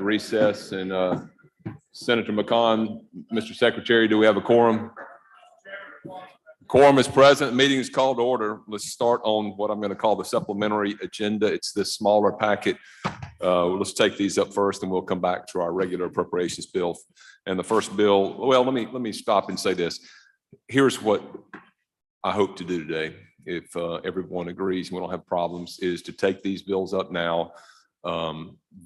recess. And Senator McCon, Mr. Secretary, do we have a quorum? Quorum is present. Meeting is called to order. Let's start on what I'm going to call the supplementary agenda. It's this smaller packet. Let's take these up first, and we'll come back to our regular appropriations bill. And the first bill, well, let me stop and say this. Here's what I hope to do today, if everyone agrees and we don't have problems, is to take these bills up now.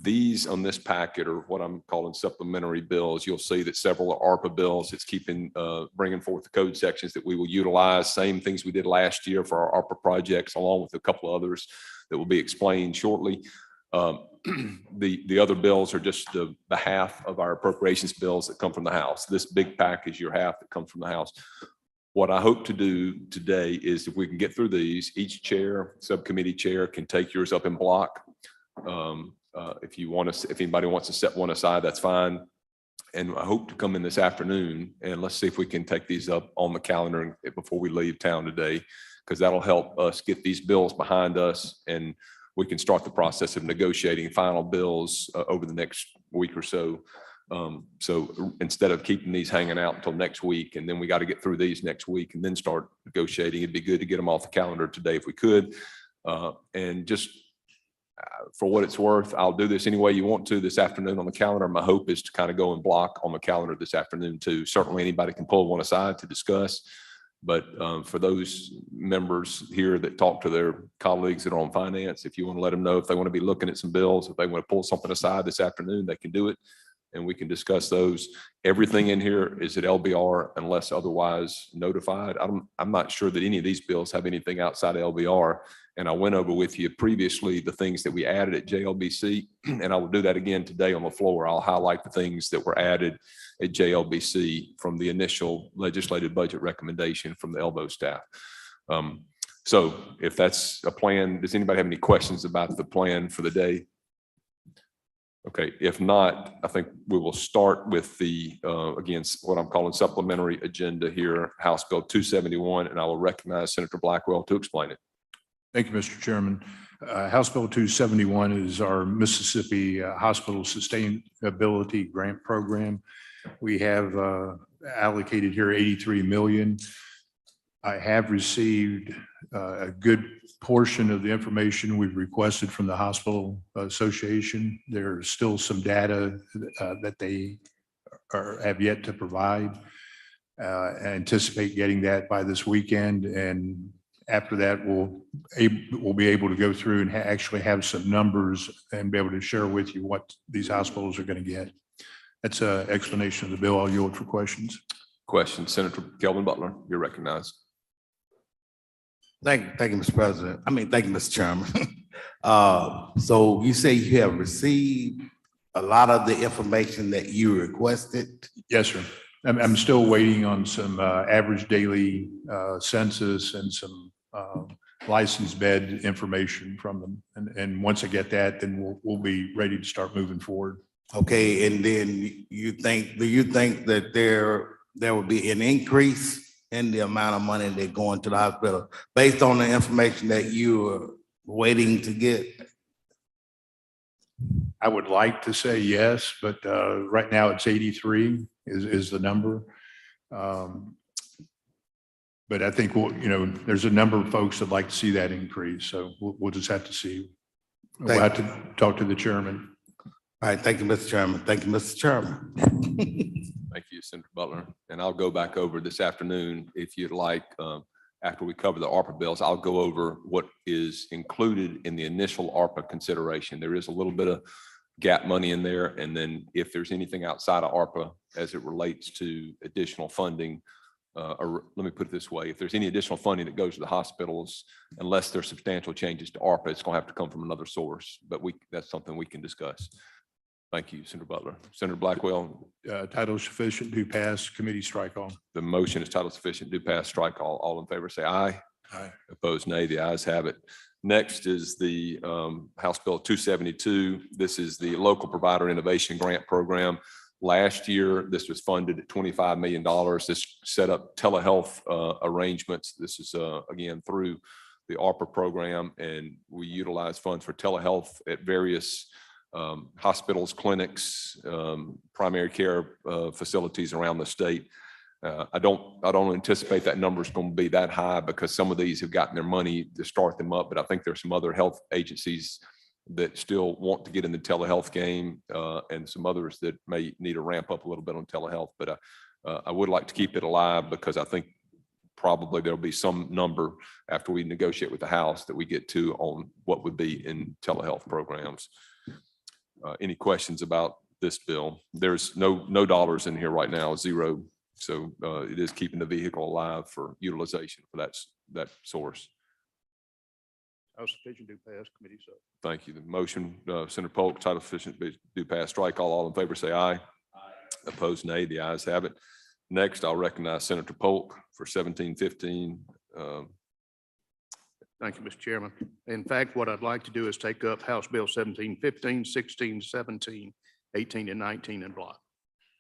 These on this packet are what I'm calling supplementary bills. You'll see that several are ARPA bills. It's keeping bringing forth the code sections that we will utilize, same things we did last year for our ARPA projects, along with a couple of others that will be explained shortly. The other bills are just the half of our appropriations bills that come from the House. This big pack is your half that comes from the House. What I hope to do today is, if we can get through these, each chair, subcommittee chair, can take yours up in block. If anybody wants to set one aside, that's fine. And I hope to come in this afternoon and let's see if we can take these up on the calendar before we leave town today, because that'll help us get these bills behind us, and we can start the process of negotiating final bills over the next week or so. So instead of keeping these hanging out until next week, and then we got to get through these next week and then start negotiating, it'd be good to get them off the calendar today if we could. And just for what it's worth, I'll do this any way you want to this afternoon on the calendar. My hope is to kind of go in block on the calendar this afternoon too. Certainly anybody can pull one aside to discuss, but for those members here that talk to their colleagues that are on finance, if you want to let them know if they want to be looking at some bills, if they want to pull something aside this afternoon, they can do it, and we can discuss those. Everything in here is at LBR unless otherwise notified. I'm not sure that any of these bills have anything outside of LBR. And I went over with you previously the things that we added at JLBC, and I will do that again today on the floor. I'll highlight the things that were added at JLBC from the initial legislative budget recommendation from the ELBO staff. So if that's a plan, does anybody have any questions about the plan for the day? Okay, if not, I think we will start with the, again, what I'm calling supplementary agenda here, House Bill 271, and I will recognize Senator Blackwell to explain it. Thank you, Mr. Chairman. House Bill 271 is our Mississippi Hospital Sustainability Grant Program. We have allocated here $83 million. I have received a good portion of the information we've requested from the Hospital Association. There's still some data that they have yet to provide. I anticipate getting that by this weekend, and after that, we'll be able to go through and actually have some numbers and be able to share with you what these hospitals are going to get. That's an explanation of the bill. I'll yield for questions. Questions, Senator Kelvin Butler, you're recognized. Thank you, Mr. President. Thank you, Mr. Chairman. So you say you have received a lot of the information that you requested? Yes, sir. I'm still waiting on some average daily census and some licensed bed information from them. And once I get that, then we'll be ready to start moving forward. Okay, and then do you think that there will be an increase in the amount of money that going to the hospital based on the information that you are waiting to get? I would like to say yes, but right now it's 83 is the number. But I think there's a number of folks that like to see that increase. So we'll just have to see. We'll have to talk to the chairman. All right. Thank you, Mr. Chairman. Thank you, Mr. Chairman. Thank you, Senator Butler. And I'll go back over this afternoon if you'd like. After we cover the ARPA bills, I'll go over what is included in the initial ARPA consideration. There is a little bit of gap money in there. And then if there's anything outside of ARPA as it relates to additional funding, or let me put it this way, if there's any additional funding that goes to the hospitals, unless there's substantial changes to ARPA, it's going to have to come from another source. But that's something we can discuss. Thank you, Senator Butler. Senator Blackwell. Title sufficient, do pass, committee strike all. The motion is title sufficient, do pass, strike all. All in favor say aye. Aye. Opposed, nay. The ayes have it. Next is the House Bill 272. This is the Local Provider Innovation Grant Program. Last year, this was funded at $25 million. This set up telehealth arrangements. This is, again, through the ARPA program, and we utilize funds for telehealth at various hospitals, clinics, primary care facilities around the state. I don't anticipate that number is going to be that high because some of these have gotten their money to start them up, but I think there's some other health agencies that still want to get in the telehealth game, and some others that may need to ramp up a little bit on telehealth. But I would like to keep it alive because I think probably there'll be some number after we negotiate with the House that we get to on what would be in telehealth programs. Any questions about this bill? There's no dollars in here right now, zero. So it is keeping the vehicle alive for utilization for that source. House sufficient do pass, committee so. Thank you. The motion, Senator Polk, title sufficient do pass, strike all in favor, say aye. Aye. Opposed, nay. The ayes have it. Next, I'll recognize Senator Polk for 1715. Thank you, Mr. Chairman. In fact, what I'd like to do is take up House Bill 1715, 16, 17, 18, and 19 in block.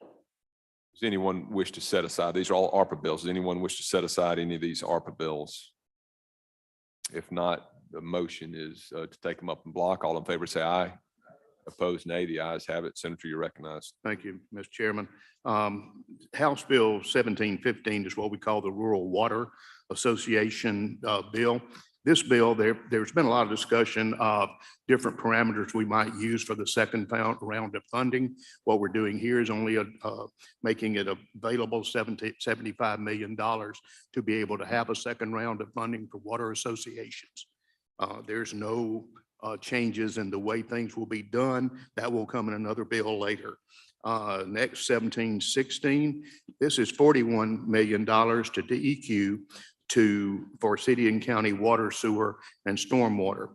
Does anyone wish to set aside? These are all ARPA bills. Does anyone wish to set aside any of these ARPA bills? If not, the motion is to take them up in block. All in favor, say aye. Opposed, nay. The ayes have it. Senator, you're recognized. Thank you, Mr. Chairman. House Bill 1715 is what we call the Rural Water Association bill. This bill, there's been a lot of discussion of different parameters we might use for the second round of funding. What we're doing here is only making it available $75 million to be able to have a second round of funding for water associations. There's no changes in the way things will be done. That will come in another bill later. Next, 1716, this is $41 million to DEQ for city and county water, sewer, and stormwater.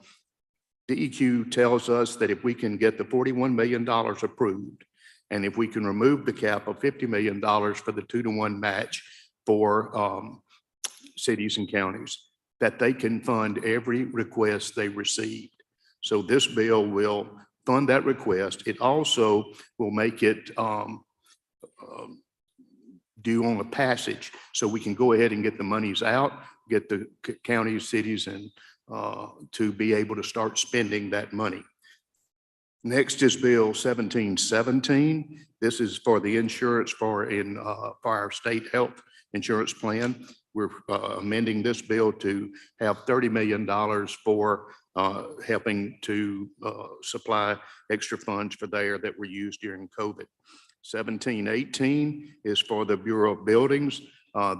DEQ tells us that if we can get the $41 million approved, and if we can remove the cap of $50 million for the 2-to-1 match for cities and counties, that they can fund every request they received. So this bill will fund that request. It also will make it due on the passage, so we can go ahead and get the monies out, get the counties, cities, and to be able to start spending that money. Next is Bill 1717. This is for the insurance for our state health insurance plan. We're amending this bill to have $30 million for helping to supply extra funds for there that were used during COVID. 1718 is for the Bureau of Buildings.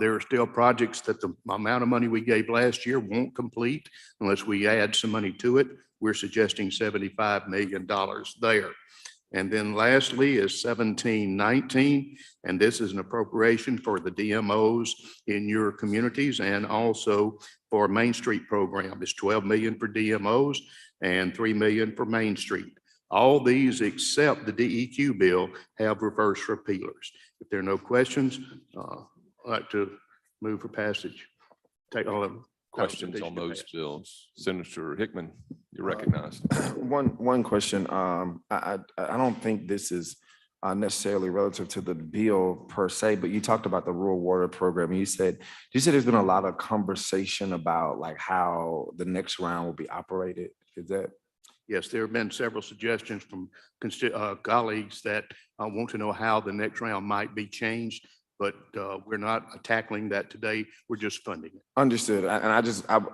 There are still projects that the amount of money we gave last year won't complete unless we add some money to it. We're suggesting $75 million there. And then lastly is 1719, and this is an appropriation for the DMOs in your communities and also for Main Street program. It's $12 million for DMOs and $3 million for Main Street. All these except the DEQ bill have reverse repealers. If there are no questions, I'd like to move for passage. Take all of them. Questions on those bills? Senator Hickman, you're recognized. One question. I don't think this is necessarily relative to the bill per se, but you talked about the rural water program. You said there's been a lot of conversation about like how the next round will be operated. Is that? Yes, there have been several suggestions from colleagues that want to know how the next round might be changed, but we're not tackling that today. We're just funding it. Understood. And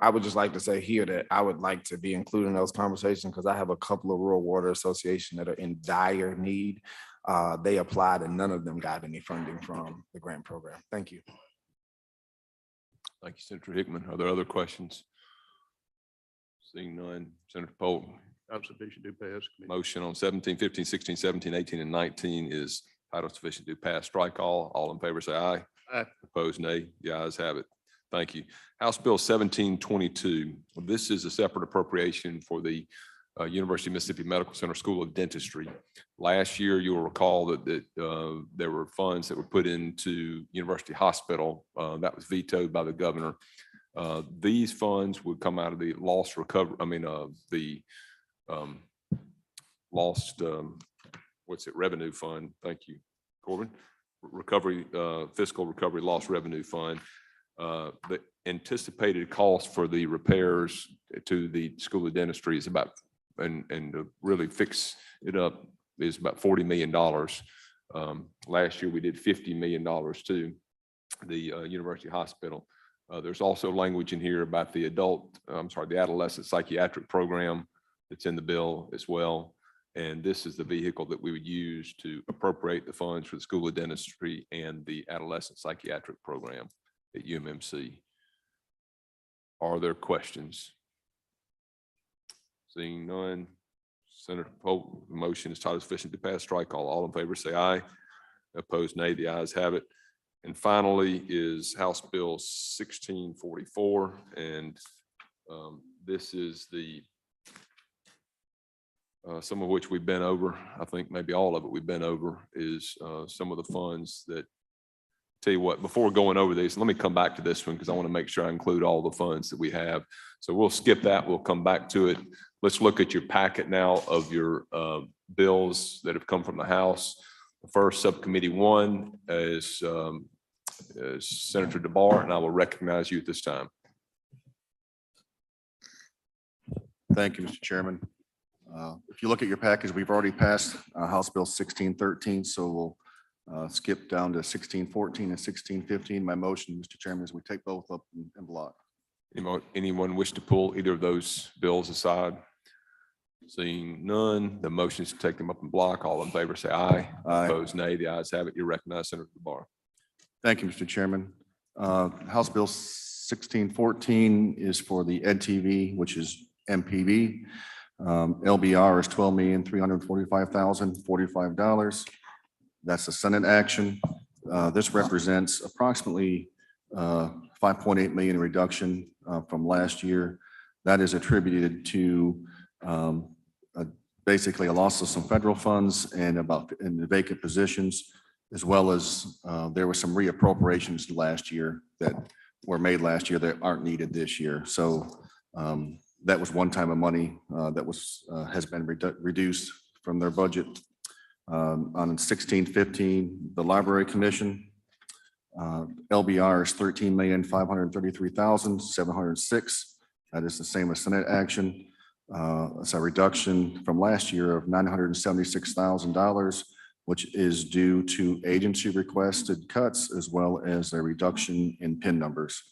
I would just like to say here that I would like to be included in those conversations because I have a couple of rural water associations that are in dire need. They applied and none of them got any funding from the grant program. Thank you. Thank you, Senator Hickman. Are there other questions? Seeing none, Senator Polk. Sufficient do pass. Motion on 17, 15, 16, 17, 18, and 19 is title sufficient to pass. Strike all. All in favor say aye. Aye. Opposed, nay. The ayes have it. Thank you. House Bill 1722. This is a separate appropriation for the University of Mississippi Medical Center School of Dentistry. Last year, you'll recall that there were funds that were put into University Hospital. That was vetoed by the governor. These funds would come out of the lost recovery. Revenue fund. Thank you, Corbin. Fiscal recovery loss revenue fund. The anticipated cost for the repairs to the School of Dentistry is about and to really fix it up is about $40 million. Last year, we did $50 million to the University Hospital. There's also language in here about the the adolescent psychiatric program that's in the bill as well. And this is the vehicle that we would use to appropriate the funds for the School of Dentistry and the adolescent psychiatric program at UMMC. Are there questions? Seeing none, Senator Pope, the motion is titled sufficient to pass, strike all in favor say aye. Opposed, nay. The ayes have it. And finally is House Bill 1644. And this is the some of which we've been over. I think maybe all of it we've been over is some of the funds that, tell you what, before going over these, let me come back to this one because I want to make sure I include all the funds that we have. So we'll skip that. We'll come back to it. Let's look at your packet now of your bills that have come from the House. The first subcommittee one is Senator DeBar, and I will recognize you at this time. Thank you, Mr. Chairman. If you look at your package, we've already passed House Bill 1613, so we'll skip down to 1614 and 1615. My motion, Mr. Chairman, is we take both up in block. Anyone wish to pull either of those bills aside? Seeing none, the motion is to take them up in block. All in favor say aye. Aye. Opposed, nay. The ayes have it. You recognize Senator DeBar. Thank you, Mr. Chairman. House Bill 1614 is for the EdTV, which is MPB. LBR is $12,345,045. That's a Senate action. This represents approximately $5.8 million reduction from last year. That is attributed to basically a loss of some federal funds and in the vacant positions, as well as there were some reappropriations last year that were made last year that aren't needed this year. So that was one time of money that has been reduced from their budget. On 1615, the Library Commission, LBR is $13,533,706. That is the same as Senate action. It's a reduction from last year of $976,000, which is due to agency requested cuts as well as a reduction in PIN numbers.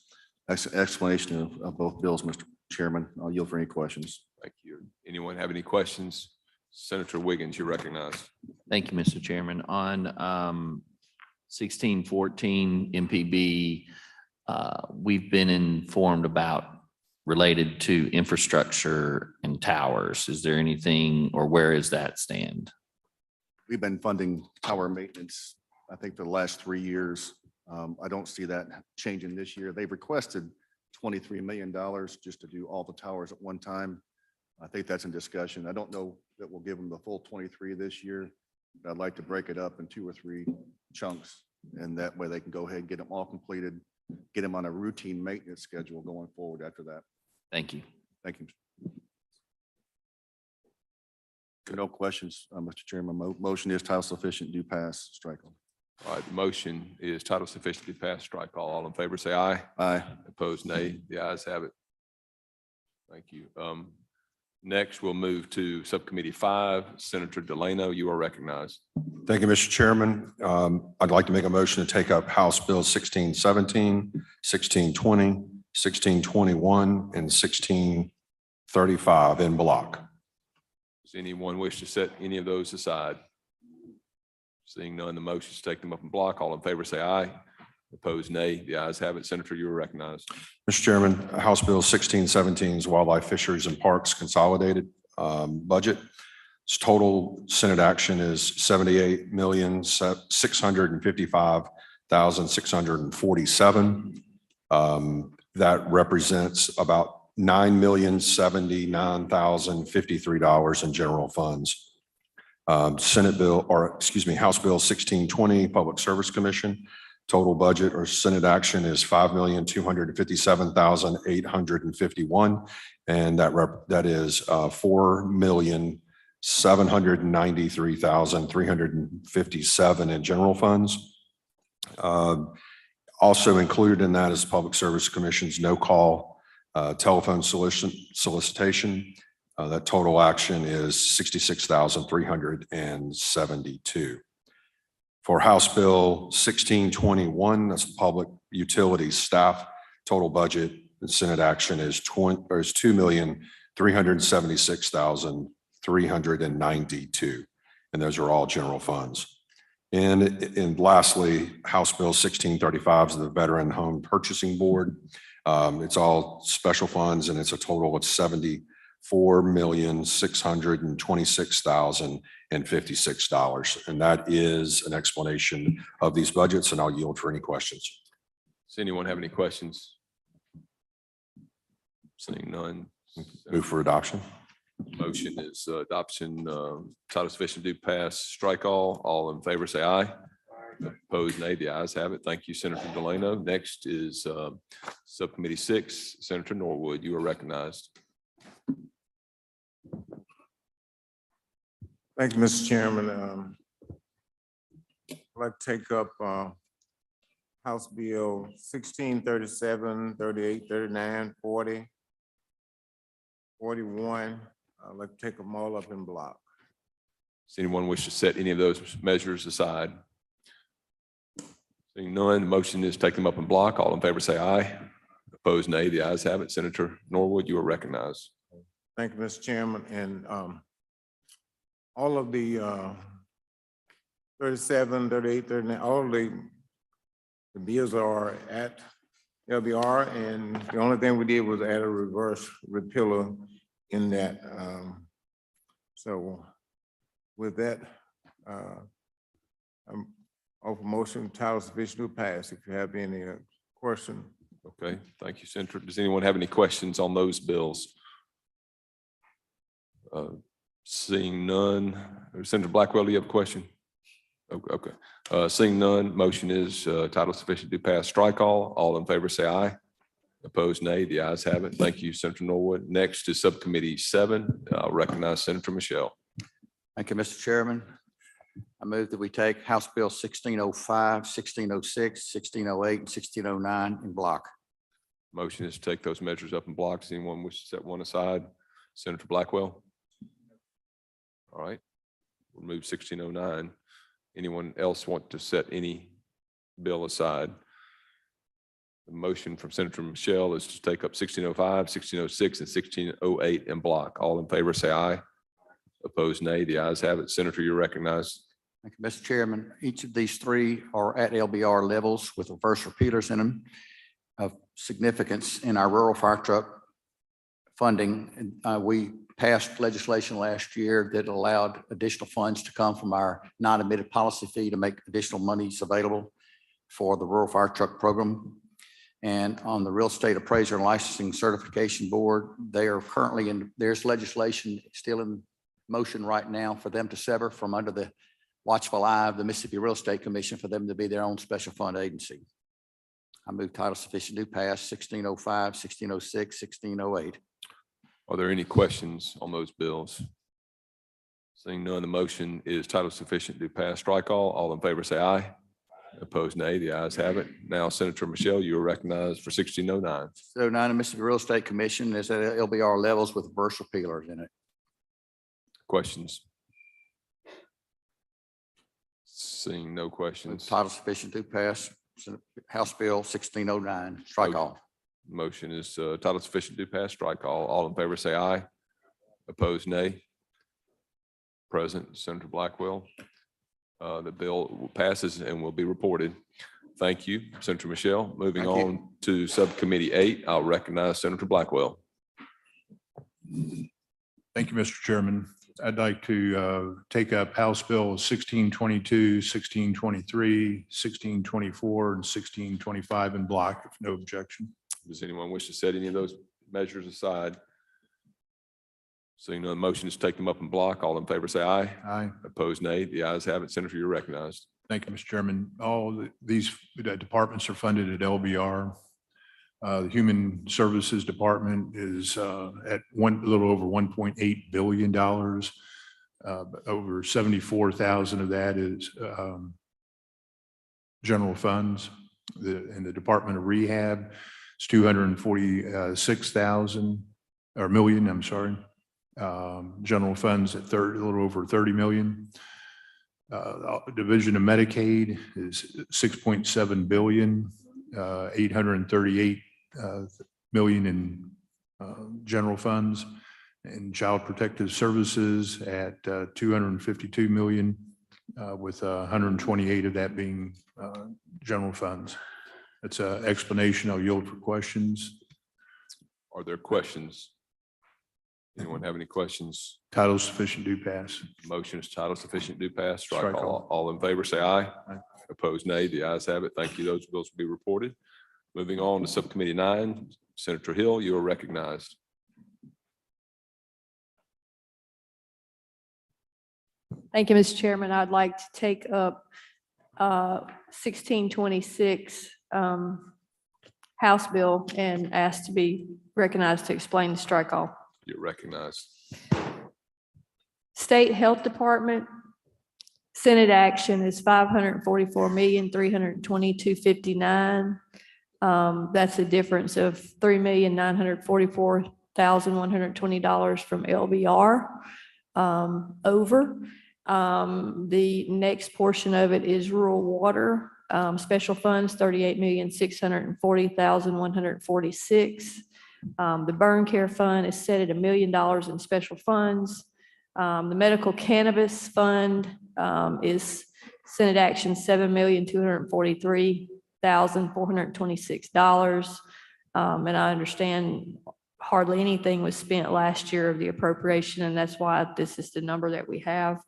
That's an explanation of both bills, Mr. Chairman. I'll yield for any questions. Thank you. Anyone have any questions? Senator Wiggins, you recognize. Thank you, Mr. Chairman. On 1614 MPB, we've been informed about related to infrastructure and towers. Is there anything, or where is that stand? We've been funding tower maintenance, I think, for the last 3 years. I don't see that changing this year. They've requested $23 million just to do all the towers at one time. I think that's in discussion. I don't know that we'll give them the full 23 this year. But I'd like to break it up in 2 or 3 chunks, and that way they can go ahead and get them all completed, get them on a routine maintenance schedule going forward after that. Thank you. Thank you. No questions, Mr. Chairman. Motion is title sufficient, do pass, strike all. All right, the motion is title sufficient to pass, strike all. All in favor say aye. Aye. Opposed, nay. The ayes have it. Thank you. Next, we'll move to Subcommittee 5. Senator Delano, you are recognized. Thank you, Mr. Chairman. I'd like to make a motion to take up House Bill 1617, 1620, 1621, and 1635 in block. Does anyone wish to set any of those aside? Seeing none, the motion is to take them up in block. All in favor say aye. Opposed, nay. The ayes have it. Senator, you are recognized. Mr. Chairman, House Bill 1617 is Wildlife, Fisheries, and Parks Consolidated Budget. Its total Senate action is $78,655,647. That represents about $9,079,053 in general funds. House Bill 1620, Public Service Commission. Total budget or Senate action is $5,257,851, and that is $4,793,357 in general funds. Also included in that is Public Service Commission's no-call telephone solicitation. That total action is 66,372. For House Bill 1621, that's the Public Utilities Staff, total budget, the Senate action is 2,376,392. And those are all general funds. And lastly, House Bill 1635 is the Veteran Home Purchasing Board. It's all special funds and it's a total of $74,626,056. And that is an explanation of these budgets, and I'll yield for any questions. Does anyone have any questions? Seeing none. Move for adoption. Motion is adoption, title sufficient to pass, strike all. All in favor, say aye. Opposed, nay. The ayes have it. Thank you, Senator Delano. Next is Subcommittee 6, Senator Norwood. You are recognized. Thank you, Mr. Chairman. I'd like to take up House Bill 1637, 38, 39, 40, 41. I'd like to take them all up in block. Does anyone wish to set any of those measures aside? Seeing none, the motion is take them up in block. All in favor, say aye. Opposed, nay. The ayes have it. Senator Norwood, you are recognized. Thank you, Mr. Chairman. And all of the 37, 38, 39, all of the bills are at LBR, and the only thing we did was add a reverse repealer in that. So with that, I'm offer motion, title sufficient to pass. If you have any question. Okay, thank you, Senator. Does anyone have any questions on those bills? Seeing none. Senator Blackwell, do you have a question? Okay. Seeing none, motion is title sufficient to pass, strike all. All in favor, say aye. Opposed, nay. The ayes have it. Thank you, Senator Norwood. Next is Subcommittee 7. I'll recognize Senator Michelle. Thank you, Mr. Chairman. I move that we take House Bill 1605, 1606, 1608, and 1609 in block. Motion is to take those measures up in blocks. Anyone wish to set one aside? Senator Blackwell? All right, we'll move 1609. Anyone else want to set any bill aside? The motion from Senator Michelle is to take up 1605, 1606, and 1608 in block. All in favor, say aye. Opposed, nay. The ayes have it. Senator, you're recognized. Thank you, Mr. Chairman. Each of these three are at LBR levels with reverse repeaters in them of significance in our rural fire truck funding. We passed legislation last year that allowed additional funds to come from our non-admitted policy fee to make additional monies available for the rural fire truck program. And on the Real Estate Appraiser and Licensing Certification Board, they are currently in, there's legislation still in motion right now for them to sever from under the watchful eye of the Mississippi Real Estate Commission for them to be their own special fund agency. I move title sufficient to pass 1605, 1606, 1608. Are there any questions on those bills? Seeing none, the motion is title sufficient to pass, strike all. All in favor, say aye. Opposed, nay. The ayes have it. Now, Senator Michelle, you are recognized for 1609. So now the Mississippi Real Estate Commission is at LBR levels with reverse repealers in it. Questions? Seeing no questions. Title sufficient to pass House Bill 1609, strike all. Motion is title sufficient to pass, strike all. All in favor, say aye. Opposed, nay. Present, Senator Blackwell. The bill passes and will be reported. Thank you, Senator Michelle. Moving Thank you. on to Subcommittee 8, I'll recognize Senator Blackwell. Thank you, Mr. Chairman. I'd like to take up House Bill 1622, 1623, 1624, and 1625 in block, if no objection. Does anyone wish to set any of those measures aside? Seeing none, motion is to take them up in block. All in favor, say aye. Aye. Opposed, nay. The ayes have it. Senator, you're recognized. Thank you, Mr. Chairman. All these departments are funded at LBR. The Human Services Department is at a little over $1.8 billion. Over 74,000 of that is general funds. In the Department of Rehab, it's 246,000 or million, I'm sorry. General funds at a little over 30 million. Division of Medicaid is 6.7 billion, 838 million in general funds, and Child Protective Services at 252 million, with 128 of that being general funds. That's an explanation. I'll yield for questions. Are there questions? Anyone have any questions? Title sufficient, do pass. Motion is title sufficient, do pass. Strike Strike all. All in favor, say aye. Opposed, nay. The ayes have it. Thank you. Those bills will be reported. Moving on to Subcommittee 9, Senator Hill, you are recognized. Thank you, Mr. Chairman. I'd like to take up 1626 House Bill and ask to be recognized to explain the strike off. You're recognized. State Health Department, Senate action is 544,322,59. That's a difference of $3,944,120 from LBR over. The next portion of it is rural water, special funds, 38,640,146. The burn care fund is set at $1 million in special funds. The medical cannabis fund is Senate action $7,243,426. And I understand hardly anything was spent last year of the appropriation, and that's why this is the number that we have.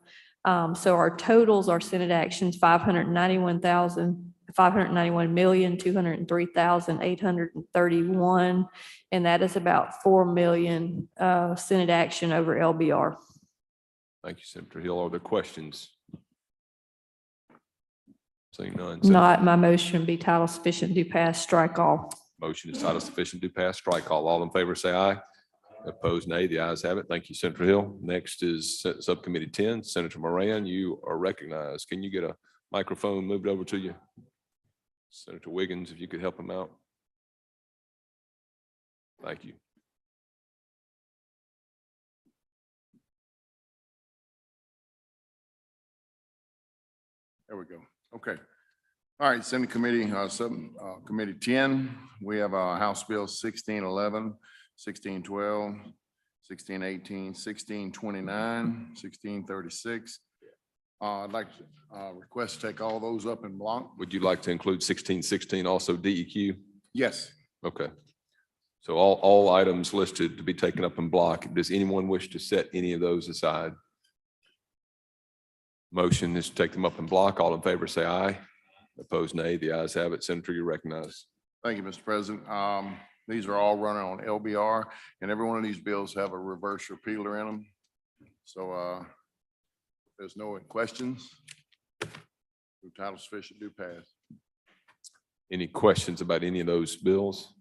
So our totals are Senate actions, 591,203,831. And that is about 4 million Senate action over LBR. Thank you, Senator Hill. Are there questions? Seeing none. Not my motion be title sufficient to pass, strike all. Motion is title sufficient to pass, strike all. All in favor, say aye. Opposed, nay. The ayes have it. Thank you, Senator Hill. Next is Subcommittee 10, Senator Moran. You are recognized. Can you get a microphone moved over to you? Senator Wiggins, if you could help him out. Thank you. There we go. Okay. All right, Senate Committee, Committee 10, we have House Bill 1611, 1612, 1618, 1629, 1636. I'd like to request to take all those up in block. Would you like to include 1616 also DEQ? Yes. Okay. So all items listed to be taken up in block. Does anyone wish to set any of those aside? Motion is to take them up in block. All in favor, say aye. Opposed, nay. The ayes have it. Senator, you're recognized. Thank you, Mr. President. These are all running on LBR, and every one of these bills have a reverse repealer in them. So if there's no questions, title sufficient, do pass. Any questions about any of those bills?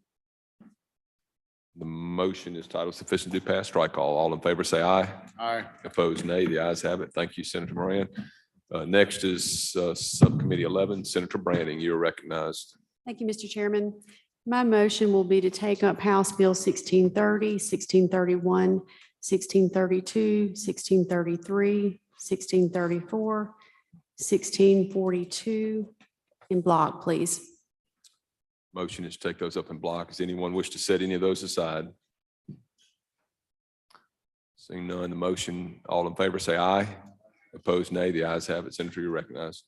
The motion is title sufficient to pass, strike all. All in favor, say aye. Aye. Opposed, nay. The ayes have it. Thank you, Senator Moran. Next is Subcommittee 11, Senator Branning. You are recognized. Thank you, Mr. Chairman. My motion will be to take up House Bill 1630, 1631, 1632, 1633, 1634, 1642 in block, please. Motion is to take those up in block. Does anyone wish to set any of those aside? Seeing none, the motion, all in favor, say aye. Opposed, nay. The ayes have it. Senator, you're recognized.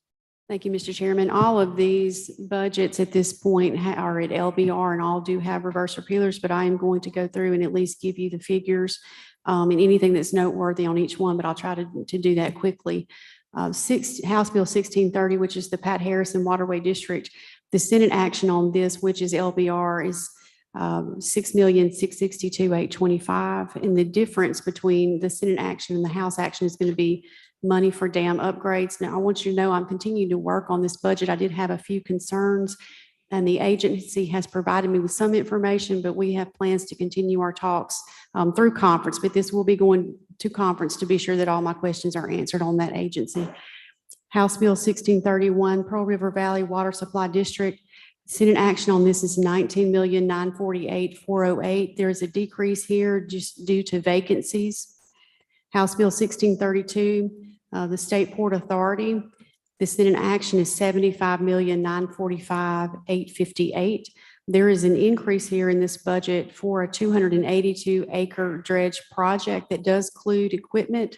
Thank you, Mr. Chairman. All of these budgets at this point are at LBR and all do have reverse repealers, but I am going to go through and at least give you the figures and anything that's noteworthy on each one, but I'll try to do that quickly. House Bill 1630, which is the Pat Harrison Waterway District, the Senate action on this, which is LBR, is $6,662,825. And the difference between the Senate action and the House action is going to be money for dam upgrades. Now, I want you to know I'm continuing to work on this budget. I did have a few concerns, and the agency has provided me with some information, but we have plans to continue our talks through conference, but this will be going to conference to be sure that all my questions are answered on that agency. House Bill 1631, Pearl River Valley Water Supply District. Senate action on this is $19,948,408. There is a decrease here just due to vacancies. House Bill 1632, the State Port Authority. The Senate action is 75,945,858. There is an increase here in this budget for a 282-acre dredge project that does include equipment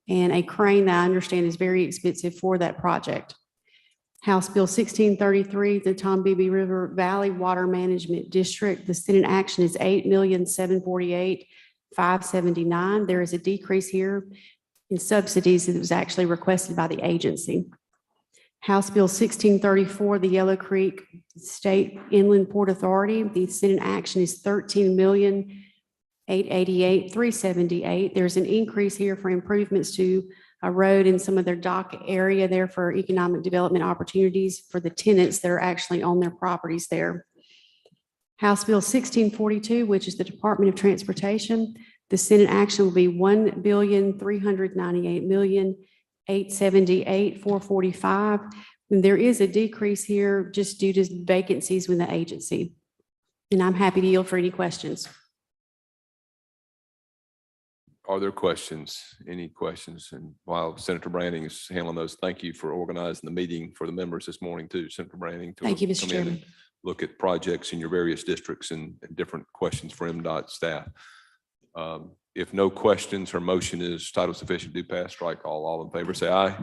and a crane that I understand is very expensive for that project. House Bill 1633, the Tombigbee River Valley Water Management District. The Senate action is 8,748,579. There is a decrease here in subsidies that was actually requested by the agency. House Bill 1634, the Yellow Creek State Inland Port Authority. The Senate action is 13,888,378. There's an increase here for improvements to a road in some of their dock area there for economic development opportunities for the tenants that are actually on their properties there. House Bill 1642, which is the Department of Transportation. The Senate action will be $1,398,878,445. And there is a decrease here just due to vacancies with the agency. And I'm happy to yield for any questions. Are there questions? Any questions? And while Senator Branning is handling those, thank you for organizing the meeting for the members this morning too, Senator Branning. Thank you, Mr. come in and Chairman. Look at projects in your various districts and different questions for MDOT staff. If no questions, her motion is title sufficient, do pass, strike all. All in favor, say aye.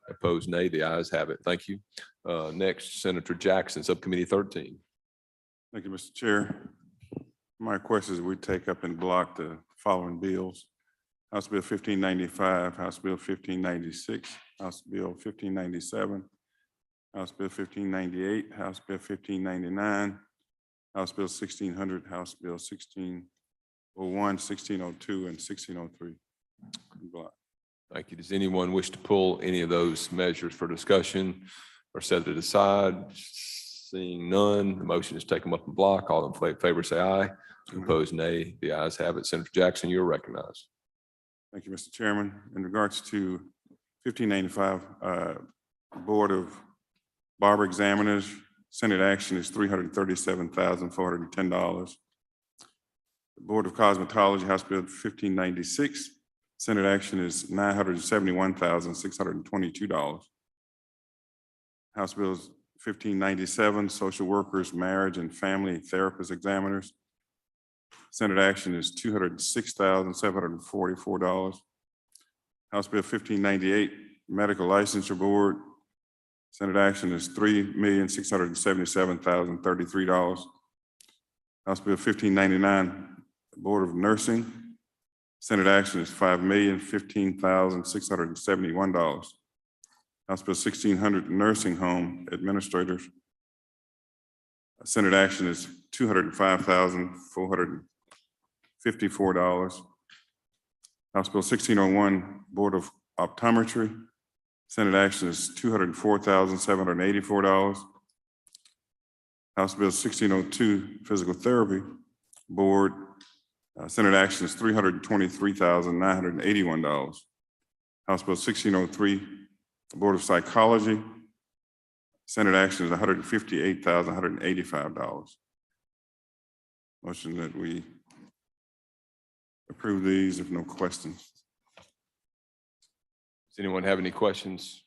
Opposed, nay. The ayes have it. Thank you. Next, Senator Jackson, Subcommittee 13. Thank you, Mr. Chair. My request is we take up and block the following bills. House Bill 1595, House Bill 1596, House Bill 1597, House Bill 1598, House Bill 1599, House Bill 1600, House Bill 1601, 1602, and 1603. Block. Thank you. Does anyone wish to pull any of those measures for discussion or set it aside? Seeing none, the motion is taken up in block. All in favor, say aye. Opposed, nay. The ayes have it. Senator Jackson, you're recognized. Thank you, Mr. Chairman. In regards to 1595, Board of Barber Examiners, Senate action is $337,410. The Board of Cosmetology, House Bill 1596, Senate action is $971,622. House Bills 1597, Social Workers, Marriage and Family Therapist Examiners, Senate action is $206,744. House Bill 1598, Medical Licensure Board, Senate action is $3,677,033. House Bill 1599, Board of Nursing, Senate action is $5,015,671. House Bill 1600, Nursing Home Administrators, Senate action is $205,454. House Bill 1601, Board of Optometry, Senate action is $204,784. House Bill 1602, Physical Therapy Board, Senate action is $323,981. House Bill 1603, Board of Psychology, Senate action is $158,185. Motion that we approve these if no questions. Does anyone have any questions?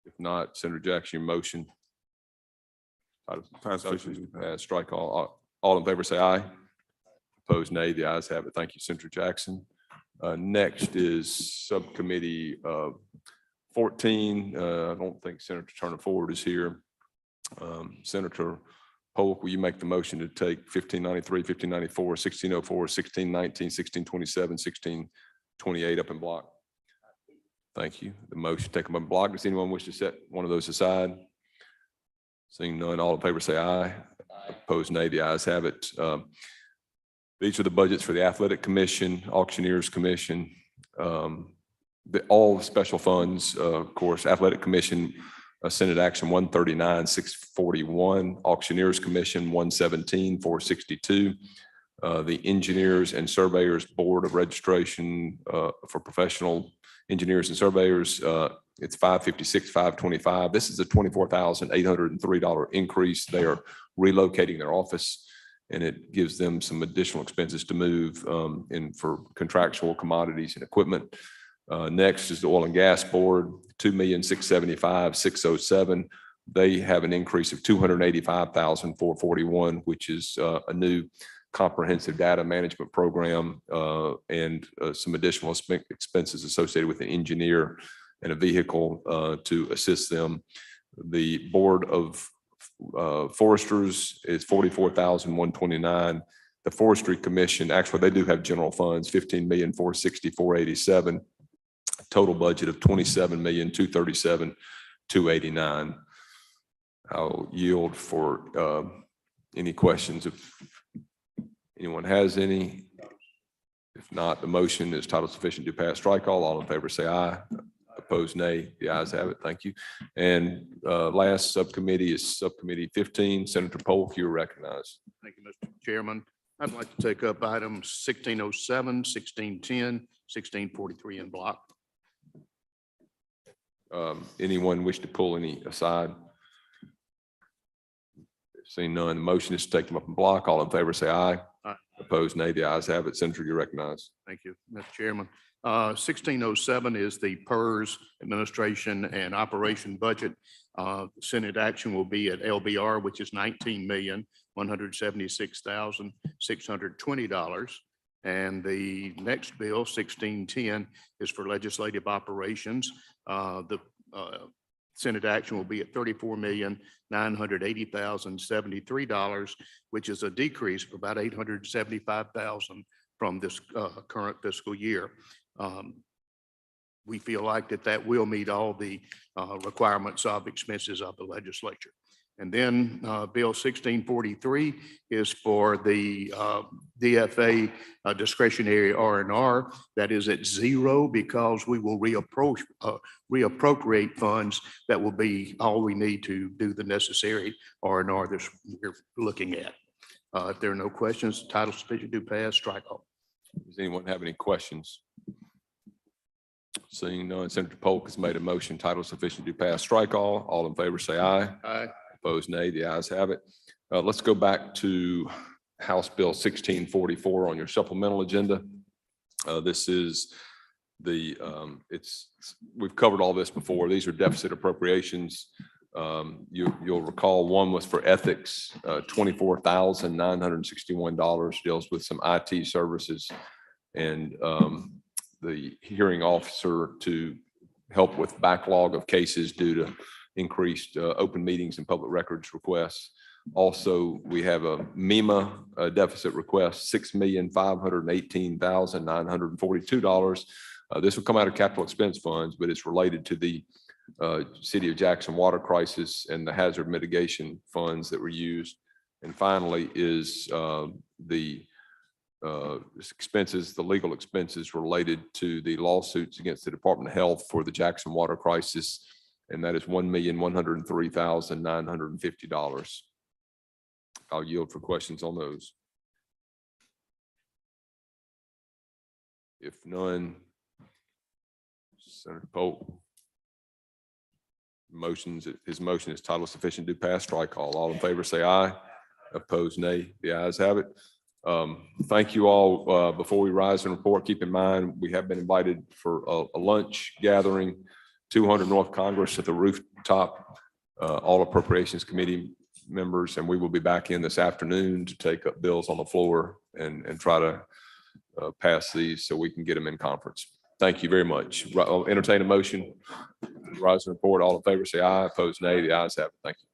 If not, Senator Jackson, your motion. Strike all. All in favor, say aye. Opposed, nay. The ayes have it. Thank you, Senator Jackson. Next is Subcommittee 14. I don't think Senator Turner Ford is here. Senator Polk, will you make the motion to take 1593, 1594, 1604, 1619, 1627, 1628 up in block? Thank you. The motion take them up in block. Does anyone wish to set one of those aside? Seeing none, all in favor say aye. Opposed, nay. The ayes have it. These are the budgets for the Athletic Commission, Auctioneers Commission, all the special funds, of course, Athletic Commission, Senate Action 139,641, Auctioneers Commission 117,462, the Engineers and Surveyors Board of Registration for Professional Engineers and Surveyors, it's 556,525. This is a $24,803 increase. They are relocating their office and it gives them some additional expenses to move in for contractual commodities and equipment. Next is the Oil and Gas Board, 2,675,607. They have an increase of 285,441, which is a new comprehensive data management program and some additional expenses associated with an engineer and a vehicle to assist them. The Board of Foresters is 44,129. The Forestry Commission, actually, they do have general funds, 15,460,487. Total budget of 27,237,289. I'll yield for any questions if anyone has any. If not, the motion is title sufficient to pass strike all in favor say aye. Opposed, nay. The ayes have it. Thank you. And last subcommittee is Subcommittee 15. Senator Polk, you're recognized. Thank you, Mr. Chairman. I'd like to take up items 1607, 1610, 1643 in block. Anyone wish to pull any aside? Seeing none, the motion is to take them up in block. All in favor say aye. Aye. Opposed, nay. The ayes have it. Senator, you're recognized. Thank you, Mr. Chairman. 1607 is the PERS Administration and Operation Budget. Senate action will be at LBR, which is $19,176,620. And the next bill, 1610, is for legislative operations. The Senate action will be at $34,980,073, which is a decrease of about $875,000 from this current fiscal year. We feel like that will meet all the requirements of expenses of the legislature. And then Bill 1643 is for the DFA discretionary R&R. That is at zero because we will reappropriate funds that will be all we need to do the necessary R&R that we're looking at. If there are no questions, title sufficient to pass, strike all. Does anyone have any questions? Seeing none, Senator Polk has made a motion, title sufficient to pass, strike all. All in favor say aye. Aye. Opposed, nay. The ayes have it. Let's go back to House Bill 1644 on your supplemental agenda. This is the, we've covered all this before. These are deficit appropriations. You'll recall one was for ethics, $24,961, deals with some IT services and the hearing officer to help with backlog of cases due to increased open meetings and public records requests. Also, we have a MEMA deficit request, $6,518,942. This will come out of capital expense funds, but it's related to the City of Jackson water crisis and the hazard mitigation funds that were used. And finally is the expenses, the legal expenses related to the lawsuits against the Department of Health for the Jackson water crisis. And that is $1,103,950. I'll yield for questions on those. If none, Senator Polk. His motion is title sufficient to pass, strike all. All in favor say aye. Opposed, nay. The ayes have it. Thank you all. Before we rise and report, keep in mind, we have been invited for a lunch gathering, 200 North Congress at the rooftop, all Appropriations Committee members, and we will be back in this afternoon to take up bills on the floor and try to pass these so we can get them in conference. Thank you very much. I'll entertain a motion. Rise and report. All in favor say aye. Opposed, nay. The ayes have it. Thank you.